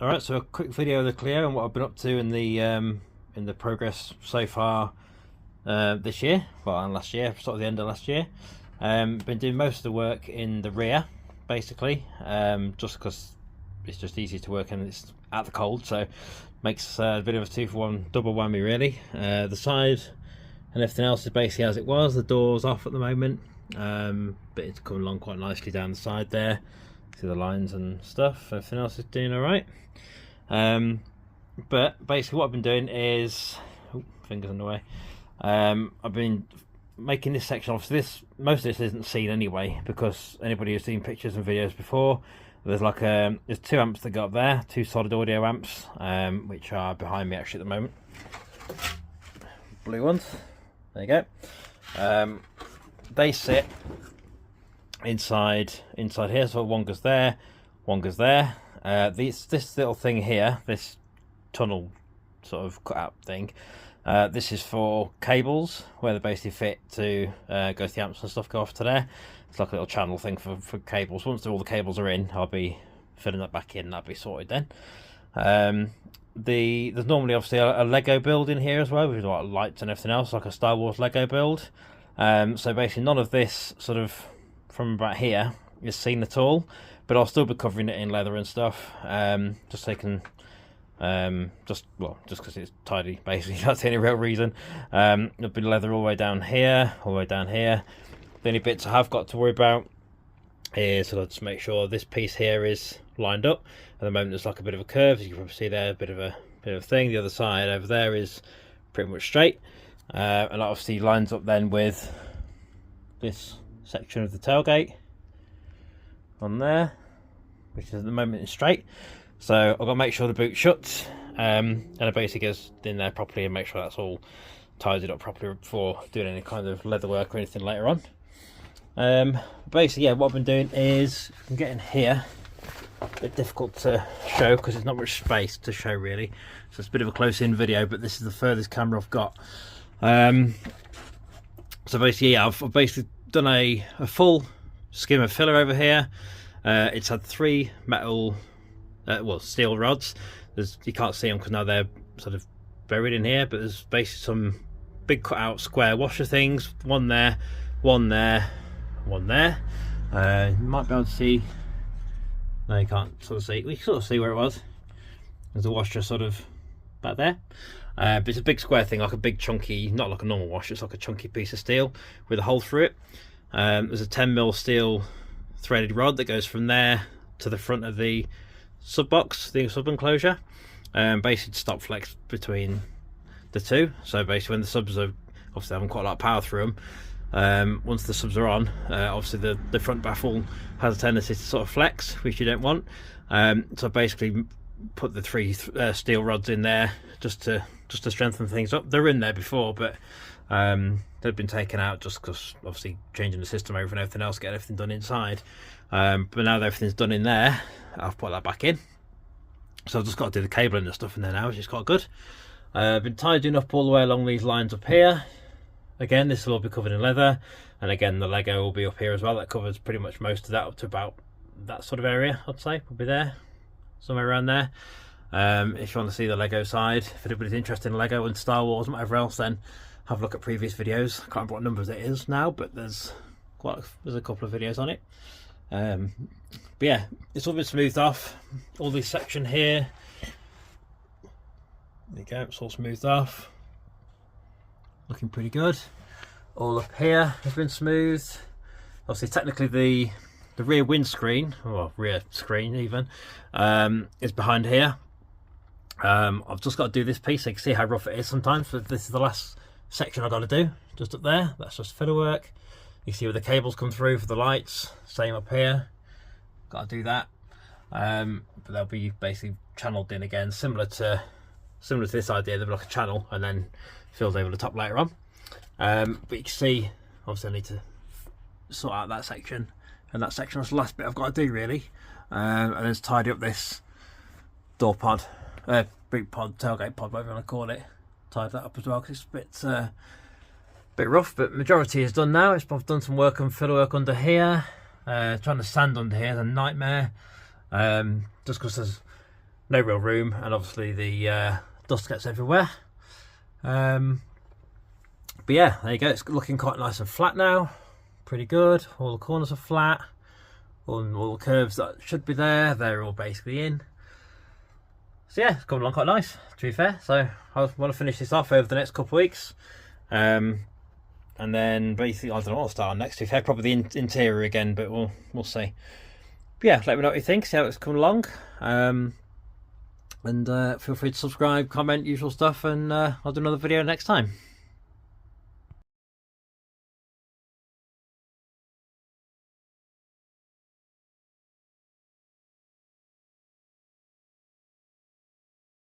Alright, so a quick video of the Clio and what I've been up to in the progress so far this year, well, and last year, sort of the end of last year. Been doing most of the work in the rear, basically, just because it's just easy to work and it's out the cold, so makes a bit of a 2-for-1 double whammy really. The side and everything else is basically as it was. The door's off at the moment, but it's coming along quite nicely down the side there. See the lines and stuff. Everything else is doing alright. But basically what I've been doing is, fingers in the way, I've been making this section. Obviously most of this isn't seen anyway, because anybody who's seen pictures and videos before, there's like there's 2 amps that go up there, 2 solid audio amps, which are behind me actually at the moment. Blue ones, there you go. They sit inside here, so one goes there, one goes there. This little thing here, this tunnel sort of cut out thing, this is for cables where they basically fit to go to the amps and stuff, go off to there. It's like a little channel thing for cables. Once all the cables are in, I'll be filling that back in, that'll be sorted then. There's normally obviously a Lego build in here as well, with like lights and everything else, like a Star Wars Lego build. So basically none of this sort of from about here is seen at all, but I'll still be covering it in leather and stuff, just so you can just because it's tidy, basically. That's the only real reason. There'll be leather all the way down here, all the way down here. The only bits I have got to worry about is I'll just make sure this piece here is lined up. At the moment there's like a bit of a curve, as you can probably see there, a bit of a thing. The other side over there is pretty much straight, and that obviously lines up then with this section of the tailgate on there, which is at the moment is straight. So I've got to make sure the boot shuts, and it basically goes in there properly and make sure that's all tidied up properly before doing any kind of leather work or anything later on. Basically, yeah, what I've been doing is I'm getting here. A bit difficult to show because there's not much space to show really, so it's a bit of a close-in video, but this is the furthest camera I've got. So basically, yeah, I've basically done a full skim of filler over here. It's had 3 metal steel rods. You can't see them because now they're sort of buried in here, but there's basically some big cut out square washer things, one there, one there, one there. You might be able to see, no you can't sort of see, we can sort of see where it was. There's a washer sort of back there, but it's a big square thing, like a big chunky, not like a normal washer, it's like a chunky piece of steel with a hole through it. There's a 10mm steel threaded rod that goes from there to the front of the sub box, the sub enclosure, basically to stop flex between the two. So basically when the subs are obviously having quite a lot of power through them, once the subs are on, obviously the front baffle has a tendency to sort of flex, which you don't want. So basically put the 3 steel rods in there just to strengthen things up. They're in there before, but they've been taken out just because obviously changing the system over and everything else, getting everything done inside. But now that everything's done in there, I've put that back in. So I've just got to do the cabling and stuff in there now, which is quite good. I've been tidying up all the way along these lines up here. Again, this will all be covered in leather, and again the Lego will be up here as well. That covers pretty much most of that up to about that sort of area, I'd say, probably there, somewhere around there. If you want to see the Lego side, if anybody's interested in Lego and Star Wars and whatever else, then have a look at previous videos. I can't remember what numbers it is now, but there's a couple of videos on it. But yeah, it's all been smoothed off. All this section here, there you go, it's all smoothed off, looking pretty good. All up here has been smoothed. Obviously technically the rear windscreen, or rear screen even, is behind here. I've just got to do this piece so you can see how rough it is sometimes. So this is the last section I've got to do, just up there. That's just filler work. You see where the cables come through for the lights, same up here, got to do that. But they'll be basically channeled in again, similar to this idea. They'll be like a channel and then filled over the top later on. But you can see obviously I need to sort out that section, and that section was the last bit I've got to do really. And then tidy up this door pod, boot pod, tailgate pod, whatever you want to call it. Tied that up as well because it's a bit rough, but majority is done now. I've done some work on filler work under here. Trying to sand under here is a nightmare, just because there's no real room, and obviously the dust gets everywhere. But yeah, there you go. It's looking quite nice and flat now. Pretty good. All the corners are flat. All the curves that should be there, they're all basically in. So yeah, it's coming along quite nice, to be fair. So I want to finish this off over the next couple of weeks. And then basically, I don't know what I'll start on next. To be fair, probably the interior again, but we'll see. But yeah, let me know what you think, see how it's coming along. And feel free to subscribe, comment, usual stuff, and I'll do another video next time.